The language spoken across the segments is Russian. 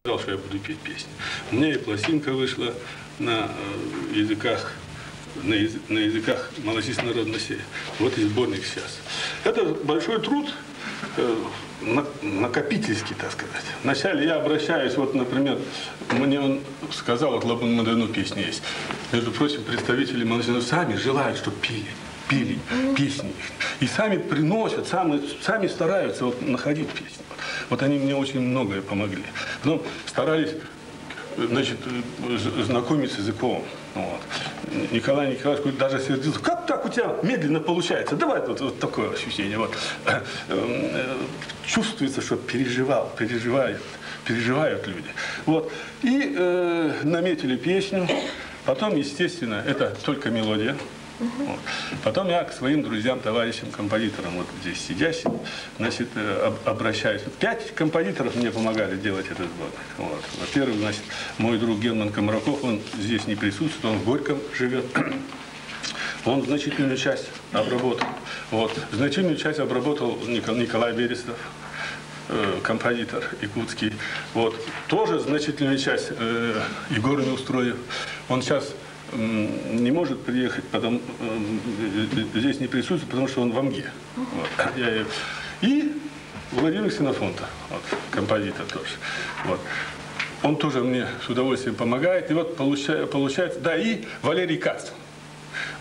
Сказал, что я буду петь песни. У меня и пластинка вышла на языках малазийской народности. Вот и сборник сейчас. Это большой труд, накопительский, так сказать. Вначале я обращаюсь, вот, например, мне он сказал, вот Лабун Мадану песни есть. Между прочим, представители малазийцев сами желают, чтобы пели песни. И сами приносят, сами стараются вот находить песни. Вот они мне очень многое помогли. Потом старались, значит, знакомиться с языком. Вот. Николай Николаевич даже сердился. Как так у тебя медленно получается? Давай вот такое ощущение. Вот. Чувствуется, что переживают люди. Вот. И наметили песню. Потом, естественно, это только мелодия. Вот. Потом я к своим друзьям, товарищам, композиторам, вот здесь сидящим, значит, обращаюсь. 5 композиторов мне помогали делать этот сборник. Вот. Во-первых, значит, мой друг Герман Комараков, он здесь не присутствует, он в Горьком живет. Он значительную часть обработал. Вот. Значительную часть обработал Николай Берестов, композитор якутский. Вот. Тоже значительную часть Егор Неустроев. Он сейчас не может приехать, здесь не присутствует, потому что он в Амге. Вот. И Владимир Ксенофонтов, вот, композитор тоже. Вот. Он тоже мне с удовольствием помогает. И вот получается, да, и Валерий Кац.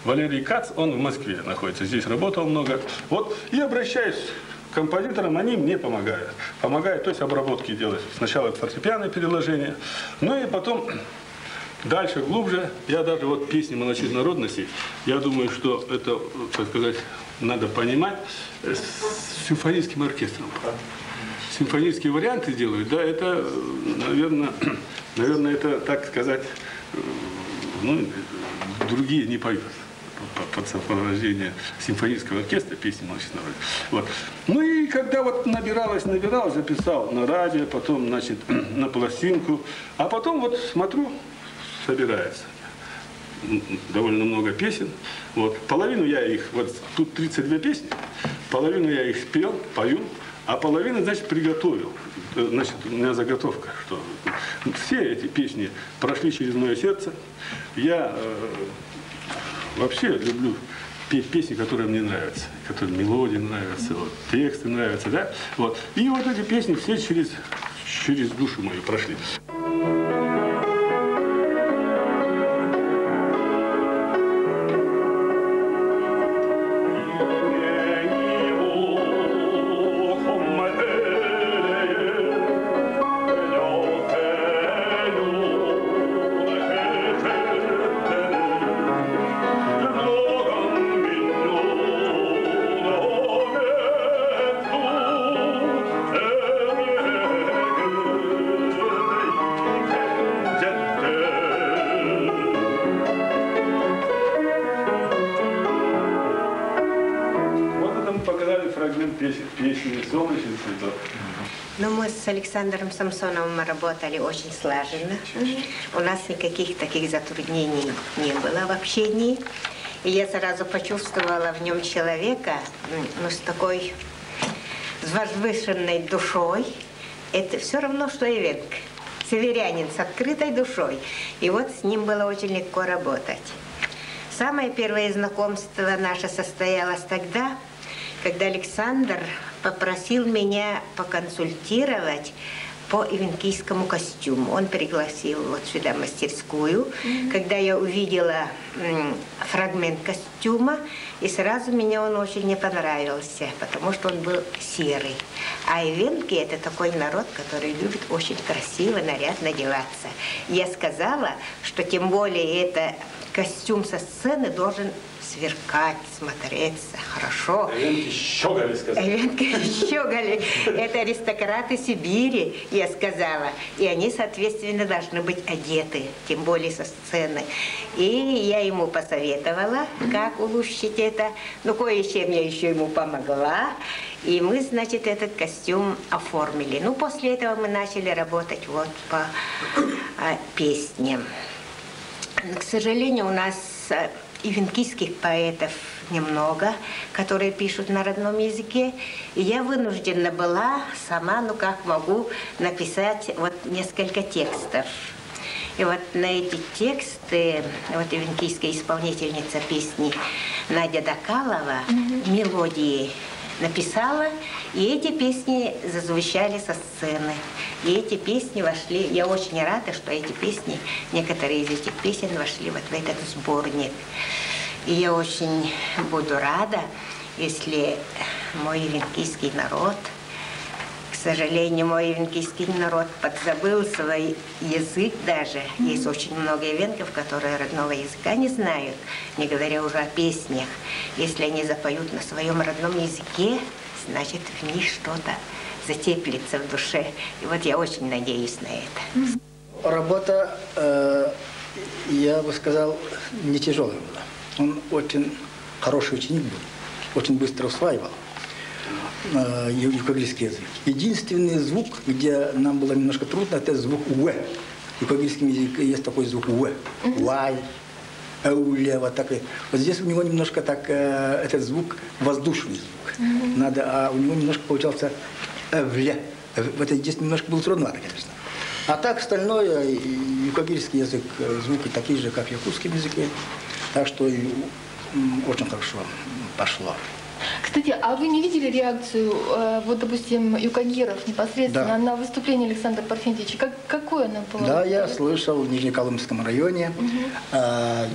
Валерий Кац, он в Москве находится, здесь работал много. Вот, и обращаюсь к композиторам, они мне помогают. Помогают, то есть обработки делать. Сначала фортепианное переложение, ну и потом... Дальше, глубже, я даже вот песни малазийской народности, я думаю, что это, так сказать, надо понимать, с симфоническим оркестром. Симфонические варианты делают, да, это, наверное, это, так сказать, ну, другие не поют под сопровождение симфонического оркестра песни малазийской народности. Вот. Ну и когда вот набирал, записал на радио, потом, значит, на пластинку, а потом вот смотрю, собирается довольно много песен. Вот. Половину я их, вот тут 32 песни, половину я их спел, пою, а половину, значит, приготовил. Значит, у меня заготовка, что все эти песни прошли через мое сердце. Я вообще люблю петь песни, которые мне нравятся, которые мелодии нравятся, вот, тексты нравятся, да? Вот. И вот эти песни все через душу мою прошли. Но мы с Александром Самсоновым работали очень слаженно. У нас никаких таких затруднений не было в общении. И я сразу почувствовала в нем человека, ну, с такой возвышенной душой. Это все равно, что Эвенко. Северянин с открытой душой. И вот с ним было очень легко работать. Самое первое знакомство наше состоялось тогда, когда Александр попросил меня поконсультировать по эвенкийскому костюму. Он пригласил вот сюда мастерскую, когда я увидела фрагмент костюма, и сразу мне он очень не понравился, потому что он был серый. А эвенки – это такой народ, который любит очень красиво, нарядно одеваться. Я сказала, что тем более это костюм со сцены должен сверкать, смотреться хорошо. Эвенки щеголи, сказали. Эвенки щеголи. Это аристократы Сибири, я сказала. И они, соответственно, должны быть одеты, тем более со сцены. И я ему посоветовала, как улучшить это. Ну, кое-чем я еще ему помогла. И мы, значит, этот костюм оформили. Ну, после этого мы начали работать вот по песням. К сожалению, у нас ивенкийских поэтов немного, которые пишут на родном языке. И я вынуждена была сама, ну как могу, написать вот несколько текстов. И вот на эти тексты, вот ивенкийская исполнительница песни Надя Докалова мелодии написала, и эти песни зазвучали со сцены. И эти песни вошли, я очень рада, что эти песни, некоторые из этих песен вошли вот в этот сборник. И я очень буду рада, если мой ивенкийский народ, к сожалению, мой ивенкийский народ подзабыл свой язык даже. Есть очень много ивенков, которые родного языка не знают, не говоря уже о песнях. Если они запоют на своем родном языке, значит, в них что-то затеплится в душе. И вот я очень надеюсь на это. Работа, я бы сказал, не тяжелая была. Он очень хороший ученик был, очень быстро усваивал юкагильский язык. Единственный звук, где нам было немножко трудно, это звук «в». В юкагильском языке есть такой звук «в». «Вай», «эуле», вот такой. Вот здесь у него немножко так, этот звук воздушный звук. Надо, а у него немножко получался «эвле». Вот здесь немножко было трудновато, конечно. А так остальное, юкагильский язык, звуки такие же, как в якутском языке. Так что очень хорошо пошло. Кстати, а вы не видели реакцию, вот, допустим, юкагиров непосредственно на выступление Александра Парфентьевича? Какое оно было? Да, я слышал в Нижнеколымском районе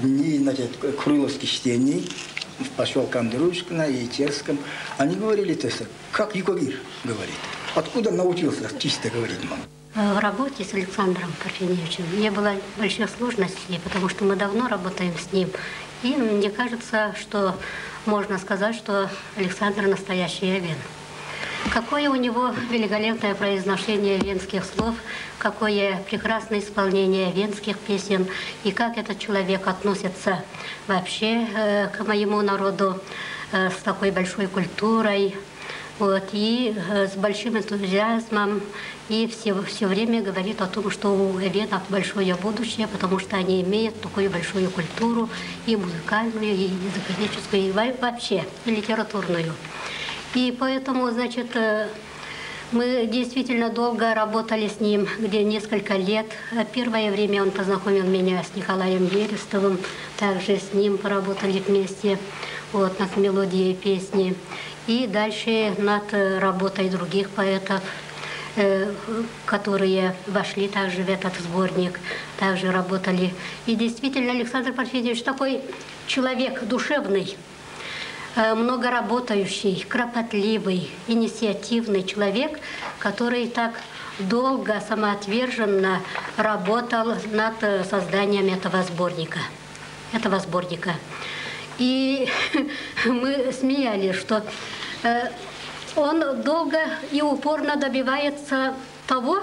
дни, значит, крыловских чтений в поселке Андреевщина и Терском. Они говорили, как юкагир говорит. Откуда научился чисто говорить мама? В работе с Александром Парфентьевичем не было больших сложностей, потому что мы давно работаем с ним. И мне кажется, что можно сказать, что Александр настоящий эвен. Какое у него великолепное произношение венских слов, какое прекрасное исполнение венских песен, и как этот человек относится вообще к моему народу с такой большой культурой. Вот, и с большим энтузиазмом, и все время говорит о том, что у эвенов большое будущее, потому что они имеют такую большую культуру, и музыкальную, и языковедческую, и вообще, и литературную. И поэтому, значит, мы действительно долго работали с ним, где несколько лет. Первое время он познакомил меня с Николаем Берестовым, также с ним поработали вместе вот, над мелодией песни. И дальше над работой других поэтов, которые вошли также в этот сборник, также работали. И действительно Александр Парфентьевич такой человек душевный, много работающий, кропотливый, инициативный человек, который так долго, самоотверженно работал над созданием этого сборника. И мы смеялись, что он долго и упорно добивается того,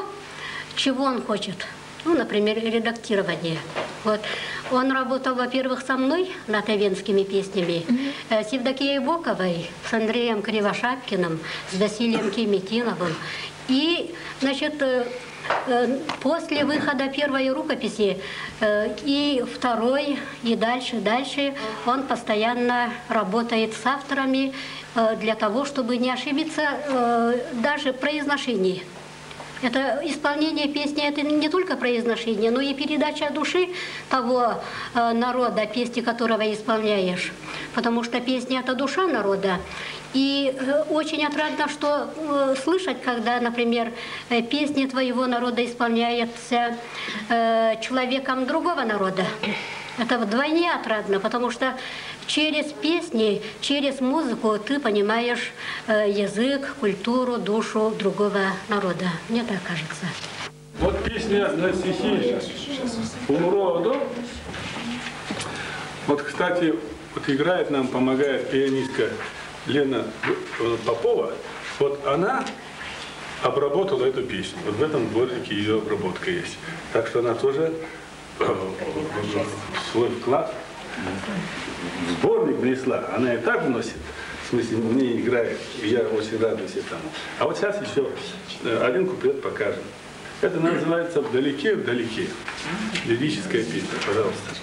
чего он хочет. Ну, например, редактирование. Вот. Он работал, во-первых, со мной над эвенскими песнями, с Евдокией Боковой, с Андреем Кривошапкиным, с Василием Кеметиновым. И, значит, после выхода первой рукописи и второй, и дальше он постоянно работает с авторами для того, чтобы не ошибиться даже в произношении. Это исполнение песни, это не только произношение, но и передача души того народа, песни которого исполняешь. Потому что песня – это душа народа. И очень отрадно, что слышать, когда, например, песни твоего народа исполняются человеком другого народа. Это вдвойне отрадно, потому что через песни, через музыку ты понимаешь язык, культуру, душу другого народа. Мне так кажется. Вот песня на стихи «Умроду». Вот, кстати, вот играет нам, помогает пианистка Лена Попова. Вот она обработала эту песню. Вот в этом сборнике ее обработка есть. Так что она тоже свой вклад в сборник внесла. Она и так вносит, в смысле, мне играет, и я очень радуюсь этому. А вот сейчас еще один куплет покажем. Это называется «Вдалеке, вдалеке». Лирическая песня, пожалуйста.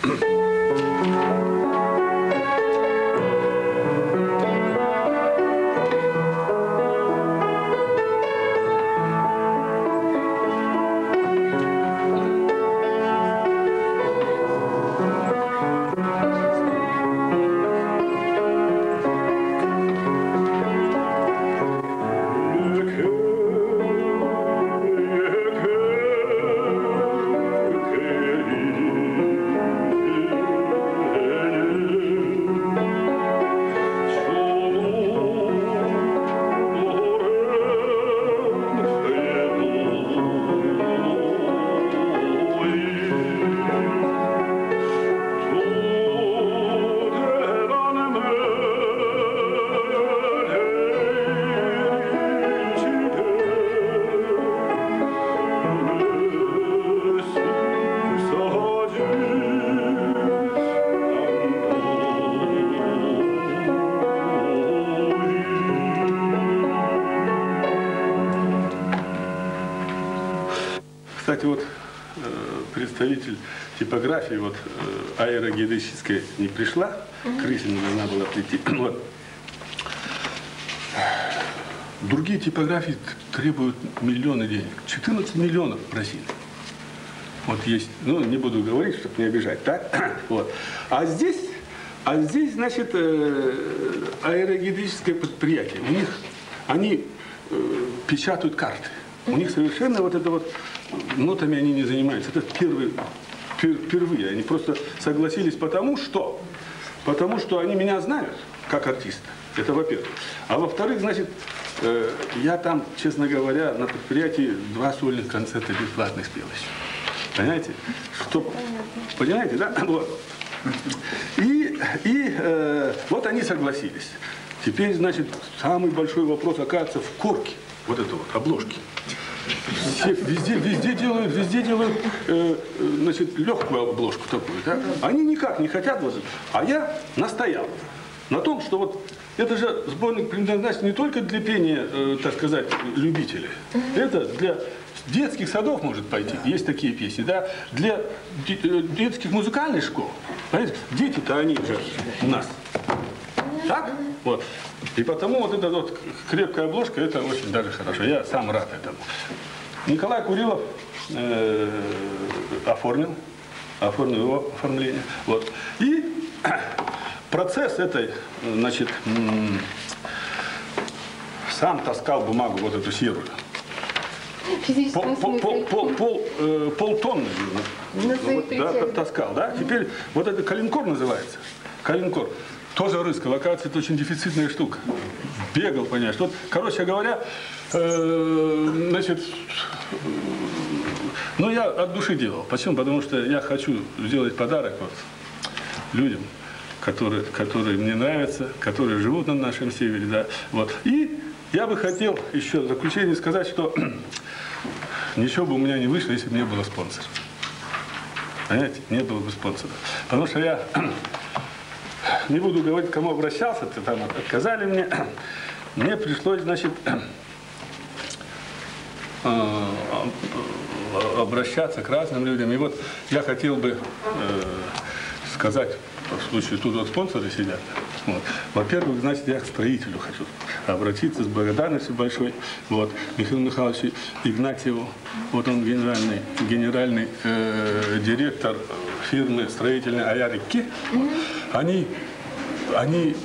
представитель типографии вот, аэрогеодезической не пришла, Крысина должна была прийти. Вот. Другие типографии требуют миллионы денег. 14 миллионов в Бразилии. Вот есть, ну, не буду говорить, чтобы не обижать, так? Вот. А здесь, значит, аэрогеодезическое предприятие. У них, они печатают карты. У них совершенно вот это вот, нотами они не занимаются. Это впервые. Они просто согласились потому что они меня знают, как артиста. Это во-первых. А во-вторых, значит, я там, честно говоря, на предприятии 2 сольных концерта бесплатных спел еще. Понимаете? Что, понимаете, да? Вот. И вот они согласились. Теперь, значит, самый большой вопрос оказывается в корке. Вот это вот, обложки. Везде делают значит, легкую обложку такую. Да? Они никак не хотят возить. А я настоял на том, что вот это же сборник предназначен не только для пения, так сказать, любителей. Это для детских садов может пойти. Есть такие песни, да? Для детских музыкальных школ. Понимаете? Дети-то они же у нас. Так? Вот. И потому вот эта вот крепкая обложка, это очень даже хорошо. Я сам рад этому. Николай Курилов оформил его оформление. Вот. И процесс этой, значит, сам таскал бумагу, вот эту серую. Полтонны таскал, да? Теперь вот это калинкор называется. Калинкор. Тоже рыскал, оказывается, это очень дефицитная штука. Бегал, понимаешь. Вот, короче говоря, значит, ну я от души делал. Почему? Потому что я хочу сделать подарок вот людям, которые мне нравятся, которые живут на нашем севере, да. Вот. И я бы хотел еще в заключение сказать, что ничего бы у меня не вышло, если бы не было спонсора. Понимаете? Не было бы спонсора. Потому что я не буду говорить, к кому обращался, там отказали мне. Мне пришлось, значит, обращаться к разным людям. И вот я хотел бы сказать, в случае тут вот спонсоры сидят. Вот. Во-первых, значит, я к строителю хочу обратиться с благодарностью большой. Вот, Михаилу Михайловичу Игнатьеву. Вот он генеральный директор фирмы строительной Аярики. Они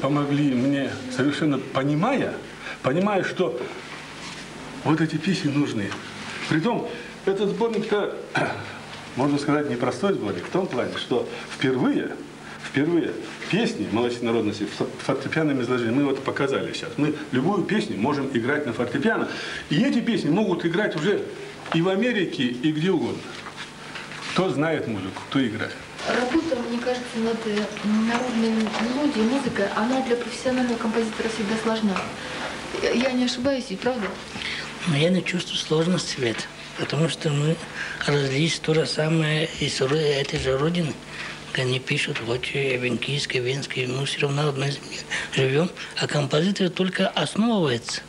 помогли мне, совершенно понимая, что вот эти песни нужны. Притом, этот сборник-то, можно сказать, непростой сборник, в том плане, что впервые песни молодежной народности в фортепианном изложении, мы вот показали сейчас, мы любую песню можем играть на фортепиано, и эти песни могут играть уже и в Америке, и где угодно. Кто знает музыку, кто играет. Работа, мне кажется, над народной мелодией, музыкой, она для профессионального композитора всегда сложна. Я не ошибаюсь, ведь правда? Но я не чувствую сложности в этом, потому что мы родились то же самое из этой же родины. Они пишут, вот венкийской, венской, мы все равно на одной земле живем, а композитор только основывается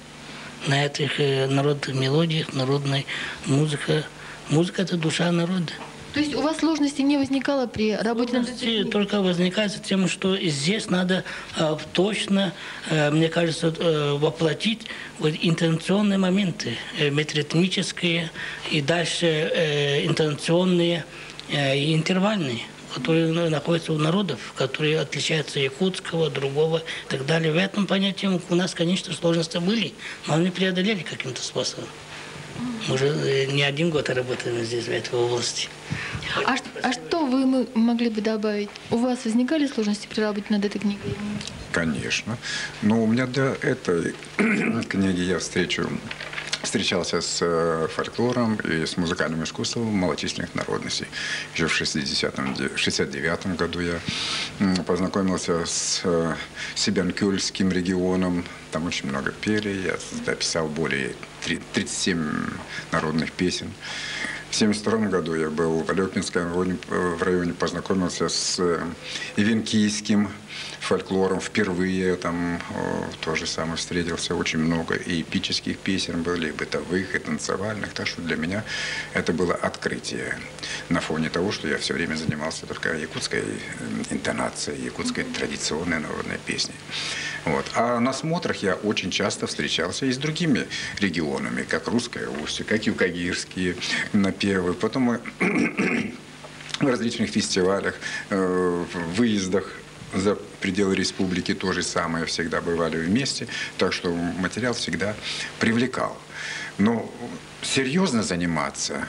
на этих народных мелодиях, народной музыке. Музыка – это душа народа. То есть у вас сложности не возникало при работе над этим? Только возникает тем, что здесь надо точно, мне кажется, воплотить вот интонационные моменты, метроритмические и дальше интонационные и интервальные, которые находятся у народов, которые отличаются якутского, другого и так далее. В этом понятии у нас, конечно, сложности были, но они преодолели каким-то способом. Мы уже не 1 год работаем здесь, в этой области. А что вы могли бы добавить? У вас возникали сложности при работе над этой книгой? Конечно. Но у меня до этой книги я встречался с фольклором и с музыкальным искусством малочисленных народностей. Еще в 69 году я познакомился с Сибянкюльским регионом. Там очень много пели. Я записал более 37 народных песен. В 1972 году я был в Алёкинском в районе, познакомился с венкийским фольклором впервые, там то же самое встретился, очень много и эпических песен были, и бытовых, и танцевальных, так что для меня это было открытие на фоне того, что я все время занимался только якутской интонацией, якутской традиционной народной песней. Вот. А на смотрах я очень часто встречался и с другими регионами, как Русское Устье, как юкагирские напевы. Потом мы в различных фестивалях, выездах за пределы республики то же самое всегда бывали вместе, так что материал всегда привлекал. Но серьезно заниматься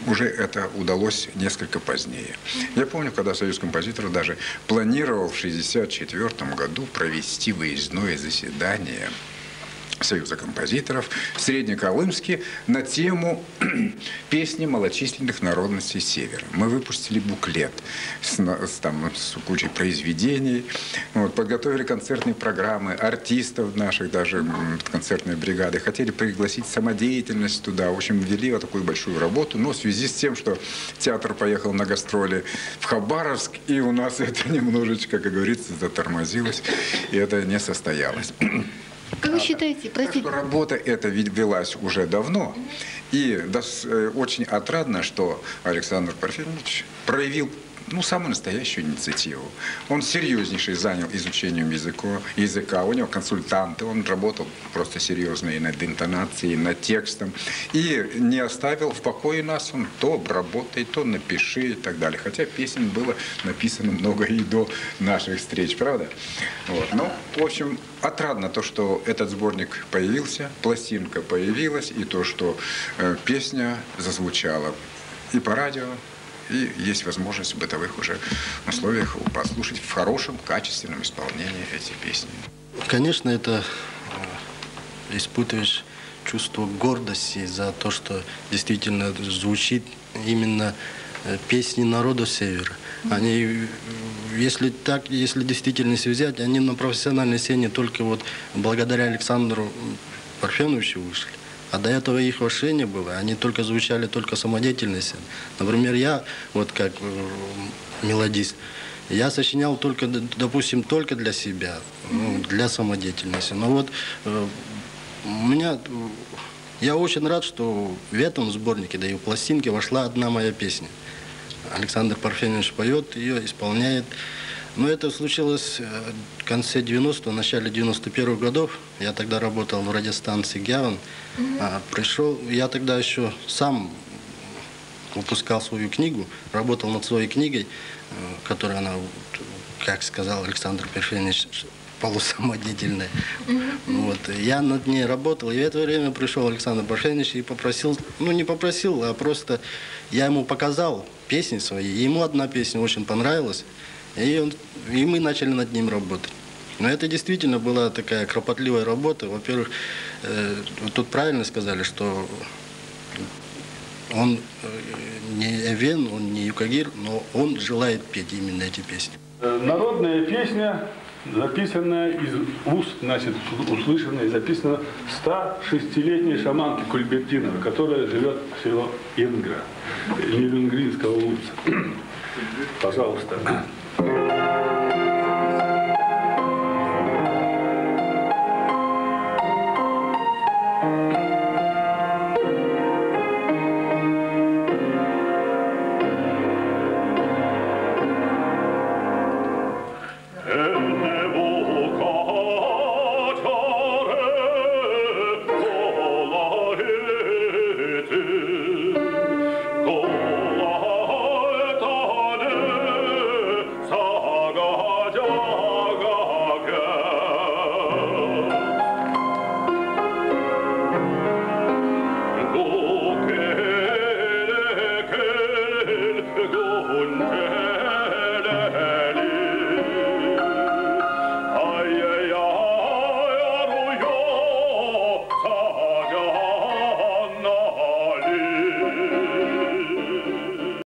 уже это удалось несколько позднее. Я помню, когда Союз композиторов даже планировал в 1964 году провести выездное заседание Союза композиторов в Среднеколымске на тему песни малочисленных народностей Севера. Мы выпустили буклет с кучей произведений, вот, подготовили концертные программы, артистов наших, даже концертной бригады, хотели пригласить самодеятельность туда. В общем, ввели вот такую большую работу, но в связи с тем, что театр поехал на гастроли в Хабаровск, и у нас это немножечко, как говорится, затормозилось, и это не состоялось. Как вы считаете, простите? Так что работа эта велась уже давно. И очень отрадно, что Александр Парфенович проявил самую настоящую инициативу. Он серьезнейший занял изучением языка. У него консультанты, он работал просто серьезно и над интонацией, и над текстом. И не оставил в покое нас. Он то обработай, то напиши и так далее. Хотя песен было написано много и до наших встреч, правда? Вот. Ну, в общем, отрадно то, что этот сборник появился, пластинка появилась, и то, что песня зазвучала и по радио, и есть возможность в бытовых уже условиях послушать в хорошем, качественном исполнении эти песни. Конечно, это испытываешь чувство гордости за то, что действительно звучит именно песни народа Севера. Они, если действительно взять, они на профессиональной сцене только вот благодаря Александру Парфеновичу вышли. А до этого их вообще не было. Они только звучали только самодеятельности. Например, я, вот как мелодист, я сочинял только, допустим, только для себя, для самодеятельности. Но вот я очень рад, что в этом сборнике, да и в пластинке вошла одна моя песня. Александр Парфенович поет, ее исполняет. Но это случилось в конце 90-х, начале 91-х годов. Я тогда работал в радиостанции «Гяван». Пришел, я тогда еще сам выпускал свою книгу, работал над своей книгой, которая она, как сказал Александр Парфенович, полусамодеятельная. Вот. Я над ней работал, и в это время пришел Александр Парфенович и попросил, не попросил, а просто я ему показал песни свои, и ему одна песня очень понравилась. И мы начали над ним работать. Но это действительно была такая кропотливая работа. Во-первых, тут правильно сказали, что он не эвен, он не юкагир, но он желает петь именно эти песни. Народная песня, записанная из уст, значит, услышанная и записана 106-летней шаманки Кульбертиновой, которая живет в село Ингра, Нерюнгринского улица. Пожалуйста. Gunter